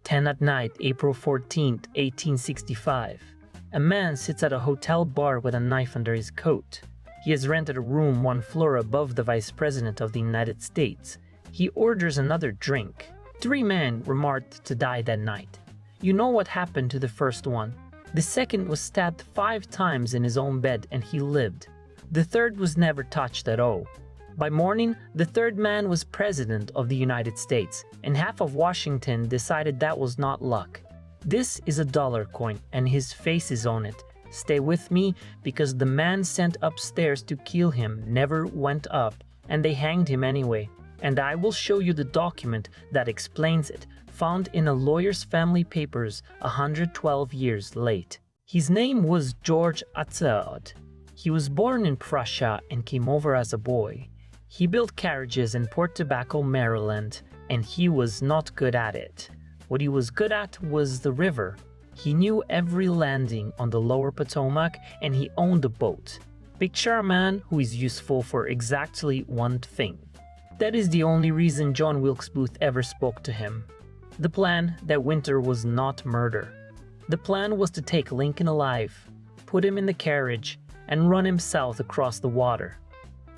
10 at night, April 14th, 1865. A man sits at a hotel bar with a knife under his coat. He has rented a room 1 floor above the Vice President of the United States. He orders another drink. 3 men were marked to die that night. You know what happened to the first one. The second was stabbed 5 times in his own bed and he lived. The third was never touched at all. By morning, the third man was President of the United States, and half of Washington decided that was not luck. This is a dollar coin, and his face is on it. Stay with me, because the man sent upstairs to kill him never went up, and they hanged him anyway. And I will show you the document that explains it, found in a lawyer's family papers 112 years late. His name was George Atzerodt. He was born in Prussia and came over as a boy. He built carriages in Port Tobacco, Maryland, and he was not good at it. What he was good at was the river. He knew every landing on the lower Potomac, and he owned a boat. Picture a man who is useful for exactly one thing. That is the only reason John Wilkes Booth ever spoke to him. The plan that winter was not murder. The plan was to take Lincoln alive, put him in the carriage, and run him south across the water.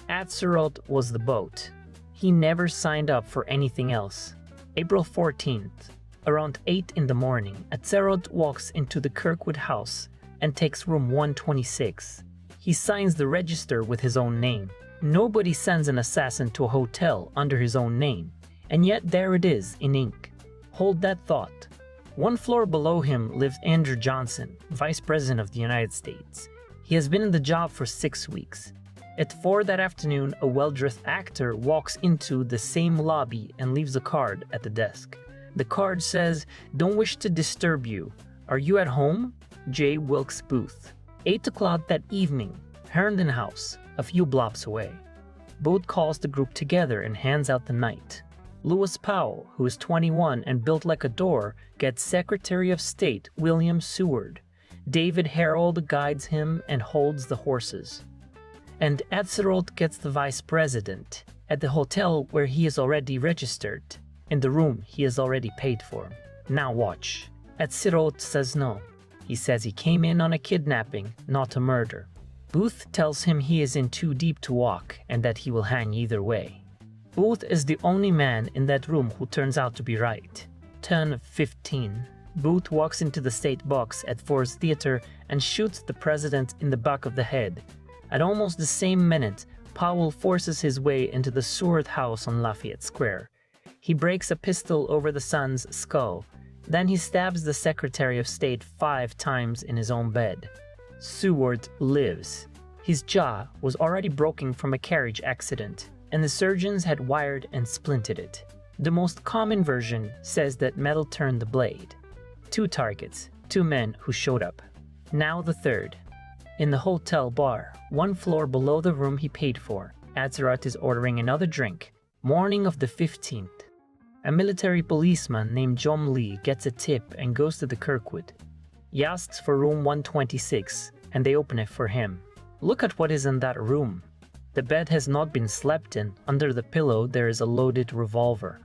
Atzerodt was the boat. He never signed up for anything else. April 14th, around 8 in the morning, Atzerodt walks into the Kirkwood House and takes room 126. He signs the register with his own name. Nobody sends an assassin to a hotel under his own name, and yet there it is in ink. Hold that thought. 1 floor below him lives Andrew Johnson, Vice President of the United States. He has been in the job for 6 weeks. At 4 that afternoon, a well-dressed actor walks into the same lobby and leaves a card at the desk. The card says, "Don't wish to disturb you. Are you at home? J. Wilkes Booth." 8 o'clock that evening, Herndon House, a few blocks away. Booth calls the group together and hands out the night. Lewis Powell, who is 21 and built like a door, gets Secretary of State William Seward. David Harold guides him and holds the horses. And Atzerodt gets the Vice President at the hotel where he is already registered, in the room he has already paid for. Now watch. Atzerodt says no. He says he came in on a kidnapping, not a murder. Booth tells him he is in too deep to walk and that he will hang either way. Booth is the only man in that room who turns out to be right. 10:15. Booth walks into the state box at Ford's Theater and shoots the president in the back of the head. At almost the same minute, Powell forces his way into the Seward house on Lafayette Square. He breaks a pistol over the son's skull. Then he stabs the Secretary of State 5 times in his own bed. Seward lives. His jaw was already broken from a carriage accident, and the surgeons had wired and splinted it. The most common version says that metal turned the blade. 2 targets, 2 men who showed up. Now the third. In the hotel bar, 1 floor below the room he paid for, Atzerodt is ordering another drink. Morning of the 15th. A military policeman named John Lee gets a tip and goes to the Kirkwood. He asks for room 126, and they open it for him. Look at what is in that room. The bed has not been slept in. Under the pillow there is a loaded revolver.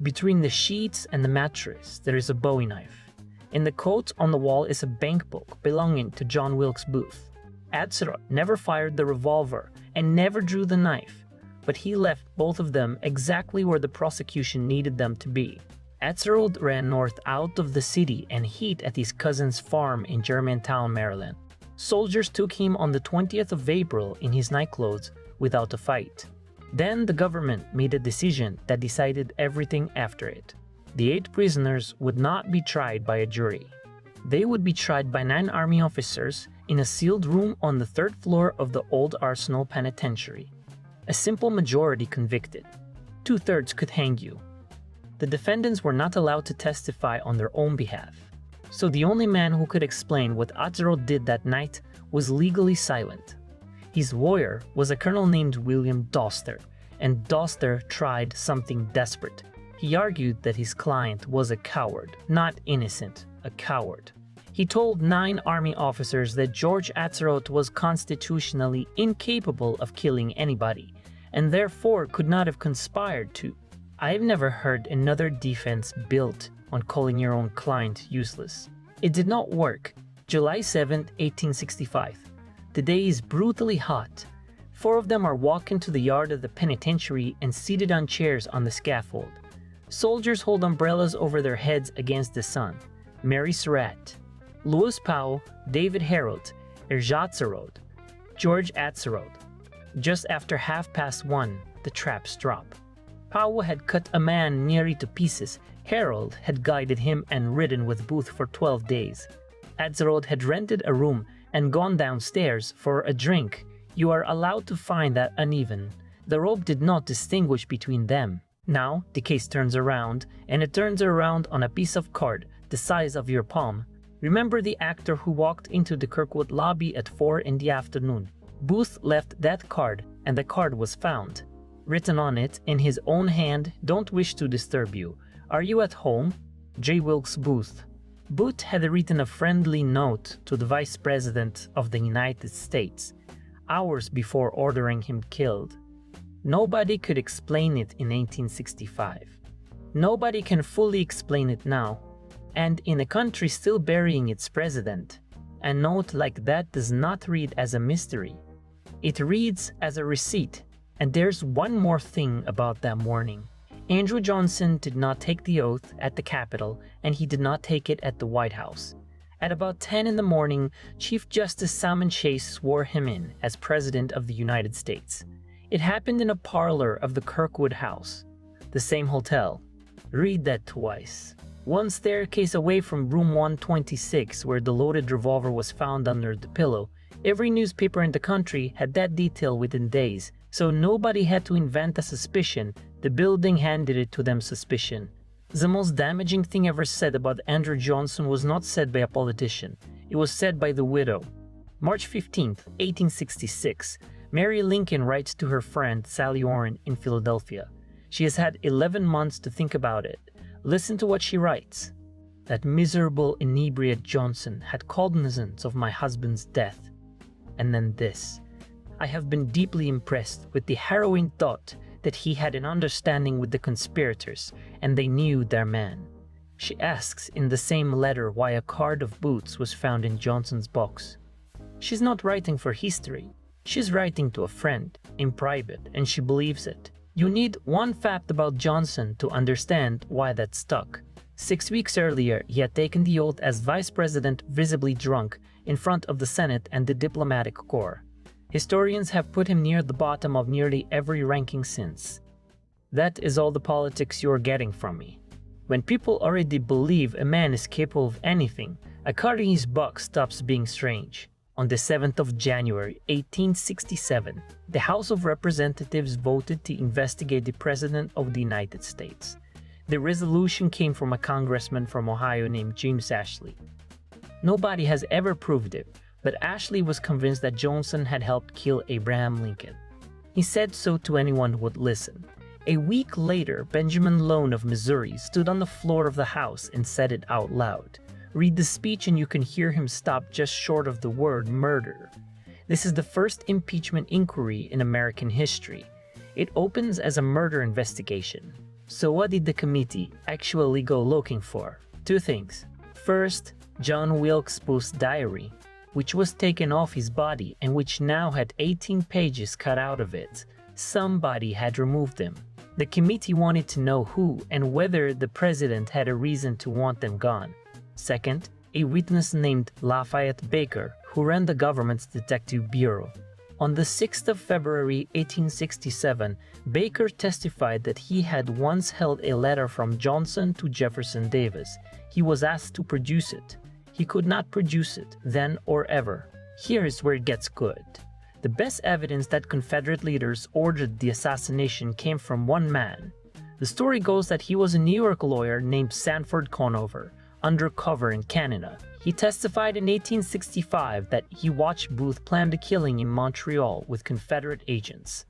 Between the sheets and the mattress there is a bowie knife. In the coat on the wall is a bank book belonging to John Wilkes Booth. Atzerodt never fired the revolver and never drew the knife, but he left both of them exactly where the prosecution needed them to be. Atzerodt ran north out of the city and hid at his cousin's farm in Germantown, Maryland. Soldiers took him on the 20th of April in his nightclothes without a fight. Then the government made a decision that decided everything after it. The 8 prisoners would not be tried by a jury. They would be tried by 9 Army officers in a sealed room on the 3rd floor of the old Arsenal Penitentiary. A simple majority convicted. 2/3 could hang you. The defendants were not allowed to testify on their own behalf. So the only man who could explain what Atzerodt did that night was legally silent. His lawyer was a colonel named William Doster, and Doster tried something desperate. He argued that his client was a coward, not innocent, a coward. He told 9 Army officers that George Atzerodt was constitutionally incapable of killing anybody, and therefore could not have conspired to. I've never heard another defense built on calling your own client useless. It did not work. July 7, 1865. The day is brutally hot. 4 of them are walking to the yard of the penitentiary and seated on chairs on the scaffold. Soldiers hold umbrellas over their heads against the sun. Mary Surratt, Louis Powell, David Harold, Atzerodt, George Atzerodt. Just after 1:30, the traps drop. Powell had cut a man nearly to pieces. Harold had guided him and ridden with Booth for 12 days. Atzerodt had rented a room and gone downstairs for a drink. You are allowed to find that uneven. The rope did not distinguish between them. Now the case turns around, and it turns around on a piece of card the size of your palm. Remember the actor who walked into the Kirkwood lobby at 4 in the afternoon. Booth left that card, and the card was found. Written on it, in his own hand, "Don't wish to disturb you. Are you at home? J. Wilkes Booth." Booth had written a friendly note to the Vice President of the United States, hours before ordering him killed. Nobody could explain it in 1865. Nobody can fully explain it now. And in a country still burying its president, a note like that does not read as a mystery. It reads as a receipt. And there's one more thing about that morning. Andrew Johnson did not take the oath at the Capitol, and he did not take it at the White House. At about 10 in the morning, Chief Justice Salmon Chase swore him in as President of the United States. It happened in a parlor of the Kirkwood House, the same hotel. Read that twice. One staircase away from room 126, where the loaded revolver was found under the pillow. Every newspaper in the country had that detail within days, so nobody had to invent a suspicion. The building handed it to them suspicion. The most damaging thing ever said about Andrew Johnson was not said by a politician. It was said by the widow. March 15, 1866. Mary Lincoln writes to her friend Sally Orrin in Philadelphia. She has had 11 months to think about it. Listen to what she writes. "That miserable inebriate Johnson had cognizance of my husband's death." And then this. "I have been deeply impressed with the harrowing thought that he had an understanding with the conspirators, and they knew their man." She asks in the same letter why a card of Booth's was found in Johnson's box. She's not writing for history. She's writing to a friend, in private, and she believes it. You need one fact about Johnson to understand why that stuck. 6 weeks earlier, he had taken the oath as vice president, visibly drunk, in front of the Senate and the diplomatic corps. Historians have put him near the bottom of nearly every ranking since. That is all the politics you're getting from me. When people already believe a man is capable of anything, a card in his box stops being strange. On the 7th of January, 1867, the House of Representatives voted to investigate the President of the United States. The resolution came from a congressman from Ohio named James Ashley. Nobody has ever proved it, but Ashley was convinced that Johnson had helped kill Abraham Lincoln. He said so to anyone who would listen. A week later, Benjamin Lone of Missouri stood on the floor of the House and said it out loud. Read the speech and you can hear him stop just short of the word murder. This is the first impeachment inquiry in American history. It opens as a murder investigation. So what did the committee actually go looking for? 2 things. First, John Wilkes Booth's diary, which was taken off his body and which now had 18 pages cut out of it. Somebody had removed them. The committee wanted to know who and whether the president had a reason to want them gone. Second, a witness named Lafayette Baker, who ran the government's detective bureau. On the 6th of February 1867, Baker testified that he had once held a letter from Johnson to Jefferson Davis. He was asked to produce it. He could not produce it, then or ever. Here is where it gets good. The best evidence that Confederate leaders ordered the assassination came from one man. The story goes that he was a New York lawyer named Sanford Conover, undercover in Canada. He testified in 1865 that he watched Booth plan the killing in Montreal with Confederate agents.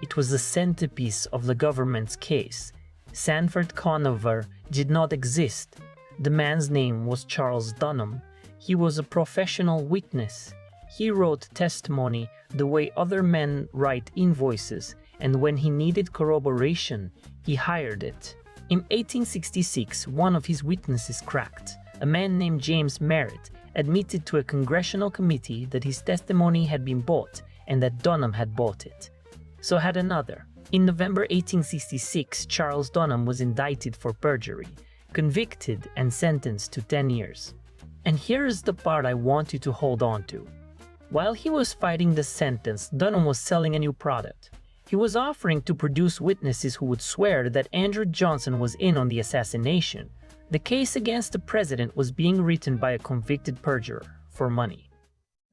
It was the centerpiece of the government's case. Sanford Conover did not exist. The man's name was Charles Dunham. He was a professional witness. He wrote testimony the way other men write invoices, and when he needed corroboration, he hired it. In 1866, one of his witnesses cracked. A man named James Merritt admitted to a congressional committee that his testimony had been bought and that Dunham had bought it. So had another. In November 1866, Charles Dunham was indicted for perjury, convicted and sentenced to 10 years. And here is the part I want you to hold on to. While he was fighting the sentence, Dunham was selling a new product. He was offering to produce witnesses who would swear that Andrew Johnson was in on the assassination. The case against the president was being written by a convicted perjurer for money.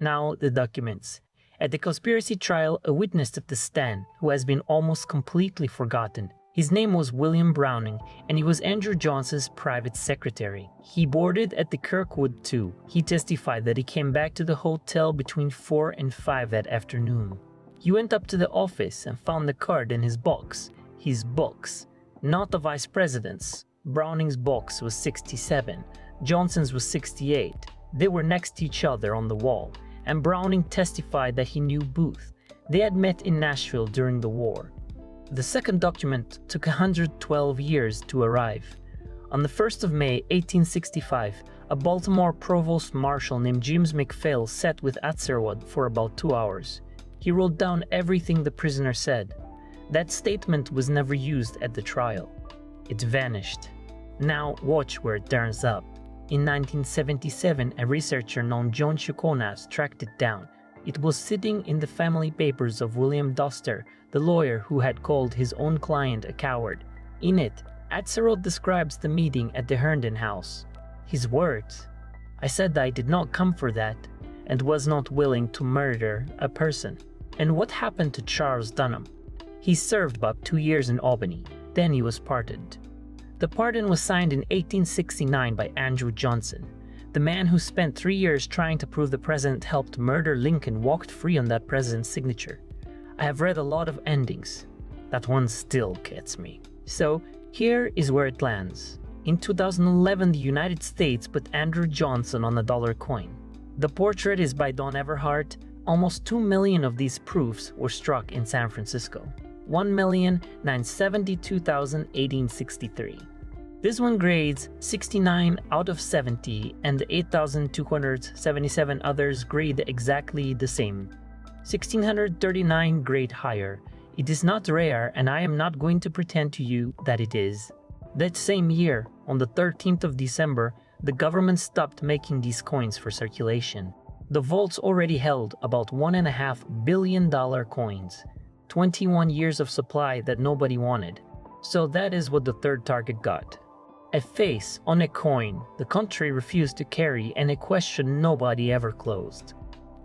Now the documents. At the conspiracy trial, a witness took the stand who has been almost completely forgotten. His name was William Browning, and he was Andrew Johnson's private secretary. He boarded at the Kirkwood too. He testified that he came back to the hotel between 4 and 5 that afternoon. He went up to the office and found the card in his box. His box, not the vice president's. Browning's box was 67, Johnson's was 68. They were next to each other on the wall, and Browning testified that he knew Booth. They had met in Nashville during the war. The second document took 112 years to arrive. On the 1st of May, 1865, a Baltimore provost marshal named James McPhail sat with Atzerodt for about 2 hours. He wrote down everything the prisoner said. That statement was never used at the trial. It vanished. Now watch where it turns up. In 1977, a researcher named John Chukonas tracked it down. It was sitting in the family papers of William Doster, the lawyer who had called his own client a coward. In it, Atzerodt describes the meeting at the Herndon house. His words, "I said I did not come for that, and was not willing to murder a person." And what happened to Charles Dunham? He served about 2 years in Albany. Then he was pardoned. The pardon was signed in 1869 by Andrew Johnson. The man who spent 3 years trying to prove the president helped murder Lincoln walked free on that president's signature. I have read a lot of endings. That one still gets me. So here is where it lands. In 2011, the United States put Andrew Johnson on a dollar coin. The portrait is by Don Everhart. Almost 2 million of these proofs were struck in San Francisco. 1,972,1863. This one grades 69 out of 70, and the 8,277 others grade exactly the same. 1,639 grade higher. It is not rare, and I am not going to pretend to you that it is. That same year, on the 13th of December, the government stopped making these coins for circulation. The vaults already held about $1.5 billion coins. 21 years of supply that nobody wanted. So that is what the third target got. A face on a coin the country refused to carry, and a question nobody ever closed.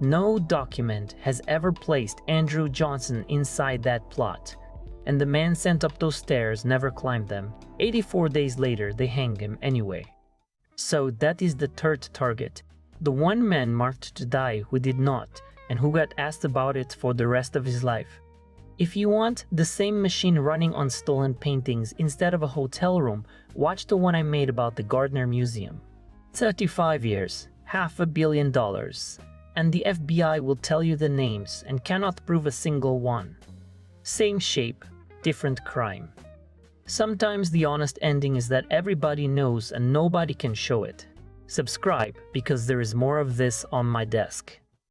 No document has ever placed Andrew Johnson inside that plot, and the man sent up those stairs never climbed them. 84 days later, they hang him anyway. So that is the third target. The one man marked to die who did not, and who got asked about it for the rest of his life. If you want the same machine running on stolen paintings instead of a hotel room, watch the one I made about the Gardner Museum. 35 years, $500 million, and the FBI will tell you the names and cannot prove a single one. Same shape, different crime. Sometimes the honest ending is that everybody knows and nobody can show it. Subscribe because there is more of this on my desk.